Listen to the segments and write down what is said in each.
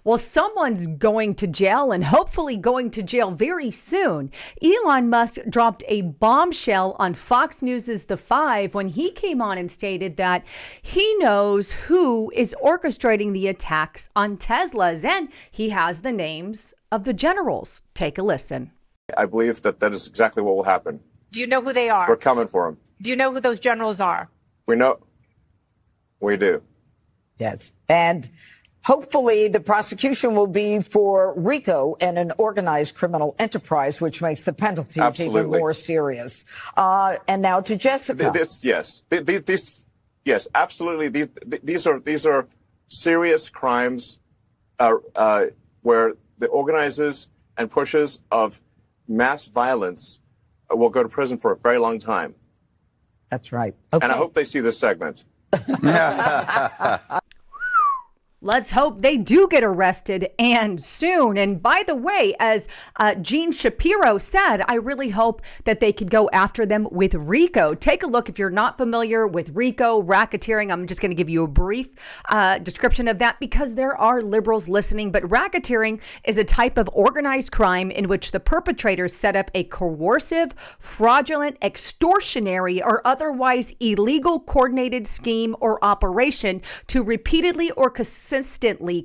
Well, someone's going to jail and hopefully going to jail very soon. Elon Musk dropped a bombshell on Fox News' The Five when he came on and stated that he knows who is orchestrating the attacks on Teslas, and he has the names of the generals. Take a listen. I believe that is exactly what will happen. Do you know who they are? We're coming for them. Do you know who those generals are? We know. We do. Yes. And hopefully the prosecution will be for Rico and an organized criminal enterprise, which makes the penalties even more serious. And now to Jessica. Yes, absolutely. These are serious crimes where the organizers and pushers of mass violence will go to prison for a very long time. That's right. Okay. And I hope they see this segment. Let's hope they do get arrested, and soon. And by the way, as Gene Shapiro said, I really hope that they could go after them with Rico. Take a look if you're not familiar with Rico, racketeering. I'm just going to give you a brief description of that because there are liberals listening. But racketeering is a type of organized crime in which the perpetrators set up a coercive, fraudulent, extortionary, or otherwise illegal coordinated scheme or operation to repeatedly or consistently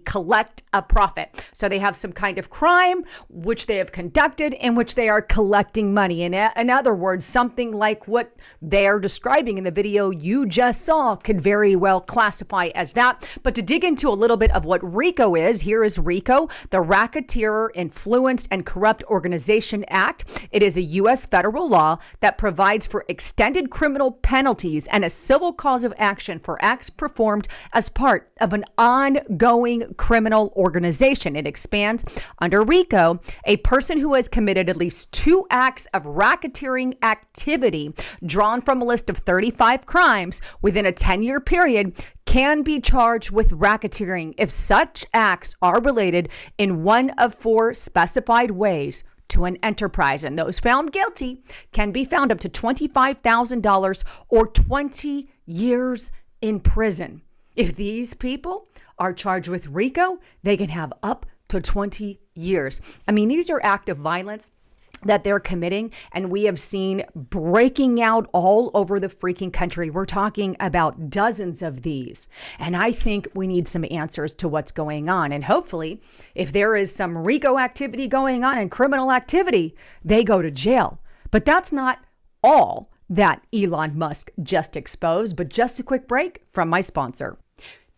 collect a profit. So they have some kind of crime which they have conducted in which they are collecting money. In other words, something like what they're describing in the video you just saw could very well classify as that. But to dig into a little bit of what RICO is, here is RICO, the Racketeer Influenced and Corrupt Organization Act. It is a U.S. federal law that provides for extended criminal penalties and a civil cause of action for acts performed as part of an ongoing criminal organization. It expands under RICO, a person who has committed at least 2 acts of racketeering activity drawn from a list of 35 crimes within a 10-year period can be charged with racketeering if such acts are related in one of 4 specified ways to an enterprise. And those found guilty can be found up to $25,000 or 20 years in prison. If these people are charged with RICO, they can have up to 20 years. I mean, these are acts of violence that they're committing, and we have seen breaking out all over the freaking country. We're talking about dozens of these. And I think we need some answers to what's going on. And hopefully, if there is some RICO activity going on and criminal activity, they go to jail. But that's not all that Elon Musk just exposed. But just a quick break from my sponsor.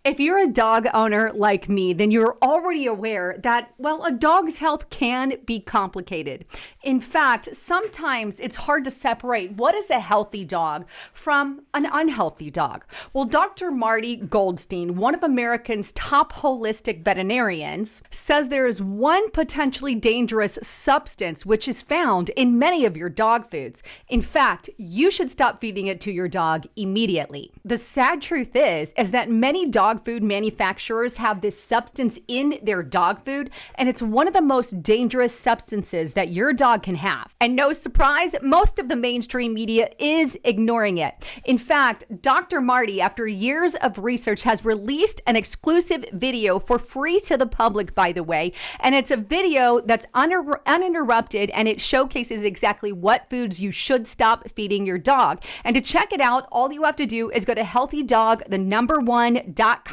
If you're a dog owner like me, then you're already aware that, well, a dog's health can be complicated. In fact, sometimes it's hard to separate what is a healthy dog from an unhealthy dog. Well, Dr. Marty Goldstein, one of America's top holistic veterinarians, says there is one potentially dangerous substance which is found in many of your dog foods. In fact, you should stop feeding it to your dog immediately. The sad truth is that many dog food manufacturers have this substance in their dog food, and it's one of the most dangerous substances that your dog can have. And no surprise, most of the mainstream media is ignoring it. In fact, Dr. Marty, after years of research, has released an exclusive video for free to the public, by the way, and it's a video that's uninterrupted, and it showcases exactly what foods you should stop feeding your dog. And to check it out, all you have to do is go to healthydog1.com/haven.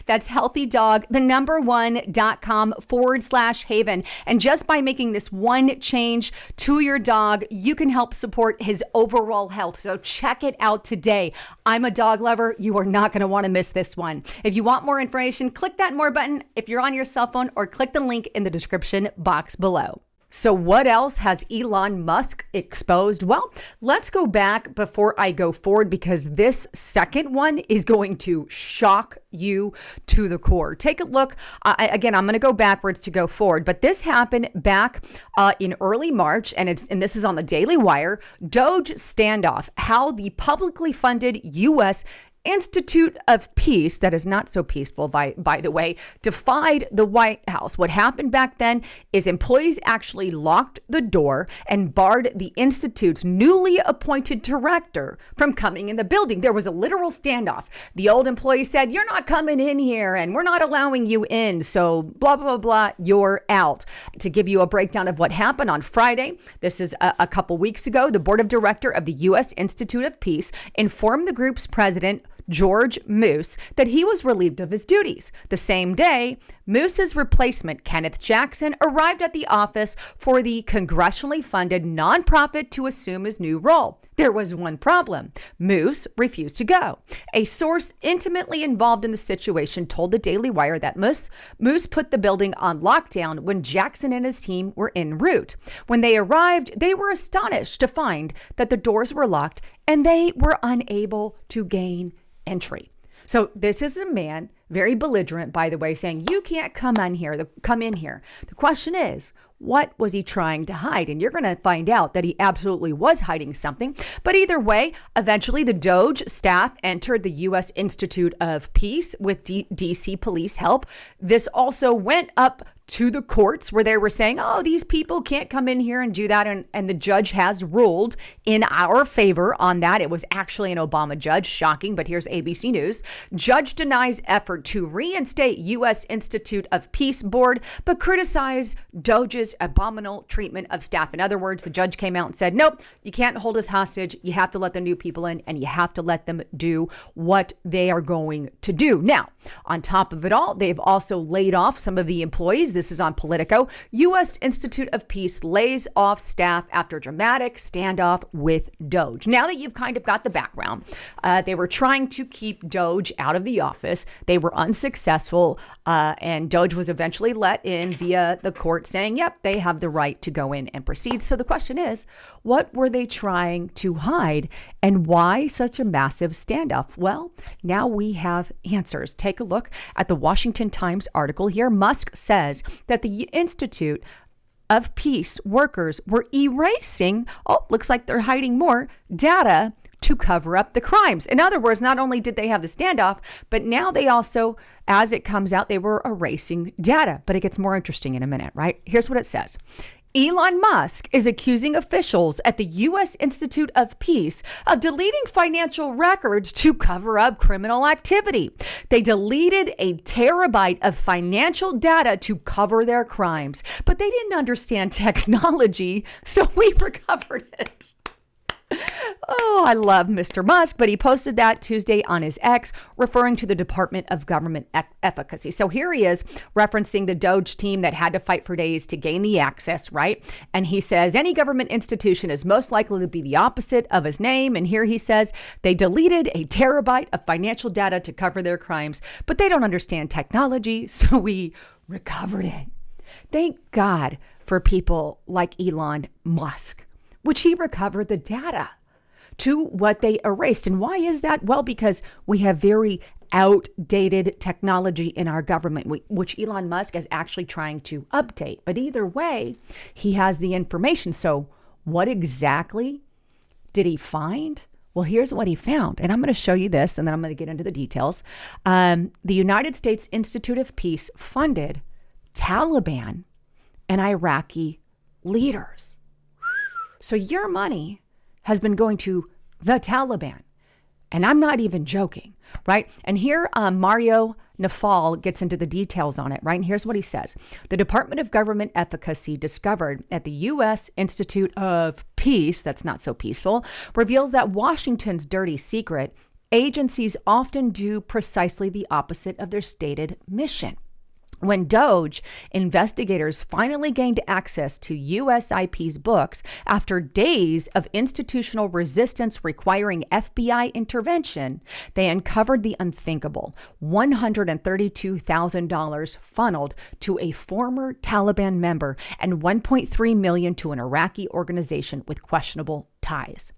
That's healthydog1.com/haven. And just by making this one change to your dog, you can help support his overall health. So check it out today. I'm a dog lover. You are not going to want to miss this one. If you want more information, click that more button if you're on your cell phone, or click the link in the description box below. So what else has Elon Musk exposed? Well, let's go back before I go forward, because this second one is going to shock you to the core. Take a look. Again, I'm going to go backwards to go forward, but this happened back in early March, and this is on the Daily Wire. Doge standoff, how the publicly funded U.S. Institute of Peace, that is not so peaceful, by the way, defied the White House. What happened back then is employees actually locked the door and barred the Institute's newly appointed director from coming in the building. There was a literal standoff. The old employee said, "You're not coming in here and we're not allowing you in. So blah, blah, blah, you're out." To give you a breakdown of what happened on Friday, this is a couple weeks ago, the board of director of the U.S. Institute of Peace informed the group's president, George Moose, that he was relieved of his duties. The same day, Moose's replacement, Kenneth Jackson, arrived at the office for the congressionally funded nonprofit to assume his new role. There was one problem. Moose refused to go. A source intimately involved in the situation told the Daily Wire that Moose put the building on lockdown when Jackson and his team were en route. When they arrived, they were astonished to find that the doors were locked and they were unable to gain entry. So this is a man, very belligerent, by the way, saying you can't come in here. The question is, what was he trying to hide? And you're going to find out that he absolutely was hiding something. But either way, eventually the Doge staff entered the U.S. Institute of Peace with DC police help. This also went up to the courts where they were saying, oh, these people can't come in here and do that. And the judge has ruled in our favor on that. It was actually an Obama judge. Shocking, but here's ABC News. Judge denies effort to reinstate U.S. Institute of Peace board, but criticize Doge's abominable treatment of staff. In other words, the judge came out and said, nope, you can't hold us hostage. You have to let the new people in and you have to let them do what they are going to do. Now, on top of it all, they've also laid off some of the employees. This is on Politico. U.S. Institute of Peace lays off staff after dramatic standoff with Doge. Now that you've kind of got the background, they were trying to keep Doge out of the office. They were unsuccessful, and Doge was eventually let in via the court saying, yep, they have the right to go in and proceed. So the question is, what were they trying to hide and why such a massive standoff? Well, now we have answers. Take a look at the Washington Times article here. Musk says that the Institute of Peace workers were erasing, looks like they're hiding more data to cover up the crimes. In other words, not only did they have the standoff, but now they also, as it comes out, they were erasing data. But it gets more interesting in a minute, right? Here's what it says. Elon Musk is accusing officials at the U.S. Institute of Peace of deleting financial records to cover up criminal activity. They deleted a terabyte of financial data to cover their crimes, but they didn't understand technology, so we recovered it. Oh, I love Mr. Musk, but he posted that Tuesday on his X, referring to the Department of Government Efficacy. So here he is referencing the Doge team that had to fight for days to gain the access, right? And he says any government institution is most likely to be the opposite of his name. And here he says they deleted a terabyte of financial data to cover their crimes, but they don't understand technology, so we recovered it. Thank God for people like Elon Musk, which he recovered the data to what they erased. And why is that? Well, because we have very outdated technology in our government, which Elon Musk is actually trying to update. But either way, he has the information. So what exactly did he find? Well, here's what he found. And I'm going to show you this, and then I'm going to get into the details. The United States Institute of Peace funded Taliban and Iraqi leaders. So your money has been going to the Taliban. And I'm not even joking, right? And here Mario Nafal gets into the details on it, right? And here's what he says. The Department of Government Efficacy discovered at the U.S. Institute of Peace, that's not so peaceful, reveals that Washington's dirty secret, agencies often do precisely the opposite of their stated mission. When Doge, investigators finally gained access to USIP's books after days of institutional resistance requiring FBI intervention, they uncovered the unthinkable: $132,000 funneled to a former Taliban member and $1.3 million to an Iraqi organization with questionable ties.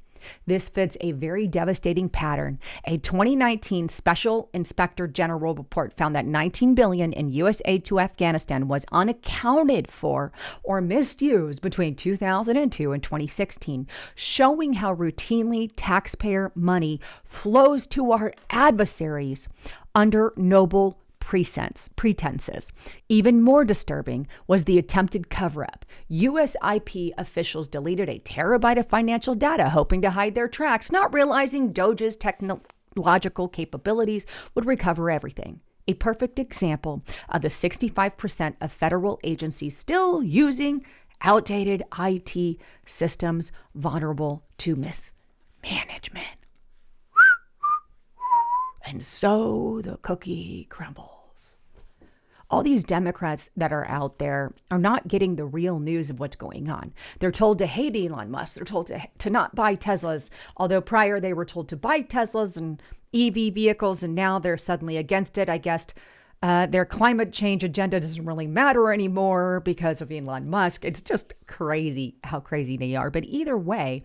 This fits a very devastating pattern. A 2019 Special Inspector General report found that $19 billion in U.S. aid to Afghanistan was unaccounted for or misused between 2002 and 2016, showing how routinely taxpayer money flows to our adversaries under noble pretenses. Even more disturbing was the attempted cover-up. USIP officials deleted a terabyte of financial data, hoping to hide their tracks, not realizing Doge's technological capabilities would recover everything. A perfect example of the 65% of federal agencies still using outdated IT systems vulnerable to mismanagement. And so the cookie crumbles. All these Democrats that are out there are not getting the real news of what's going on. They're told to hate Elon Musk. They're told to not buy Teslas, although prior they were told to buy Teslas and EV vehicles, and now they're suddenly against it. I guess their climate change agenda doesn't really matter anymore because of Elon Musk. It's just crazy how crazy they are. But either way,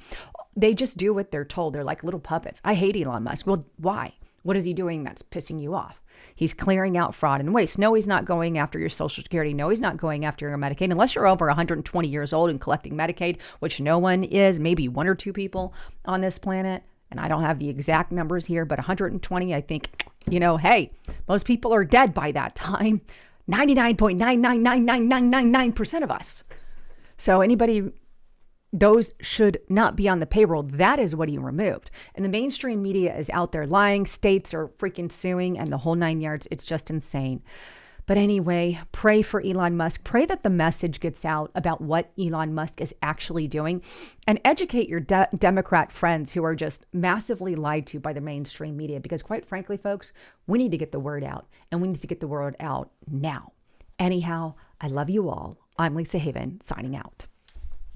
they just do what they're told. They're like little puppets. I hate Elon Musk. Well, why? What is he doing that's pissing you off? He's clearing out fraud and waste. No, he's not going after your Social Security. No, he's not going after your Medicaid. Unless you're over 120 years old and collecting Medicaid, which no one is, maybe one or two people on this planet. And I don't have the exact numbers here, but 120, I think, hey, most people are dead by that time. 99.9999999% of us. So anybody, those should not be on the payroll. That is what he removed. And the mainstream media is out there lying. States are freaking suing and the whole 9 yards. It's just insane. But anyway, pray for Elon Musk. Pray that the message gets out about what Elon Musk is actually doing, and educate your Democrat friends who are just massively lied to by the mainstream media. Because quite frankly, folks, we need to get the word out, and we need to get the word out now. Anyhow, I love you all. I'm Lisa Haven, signing out.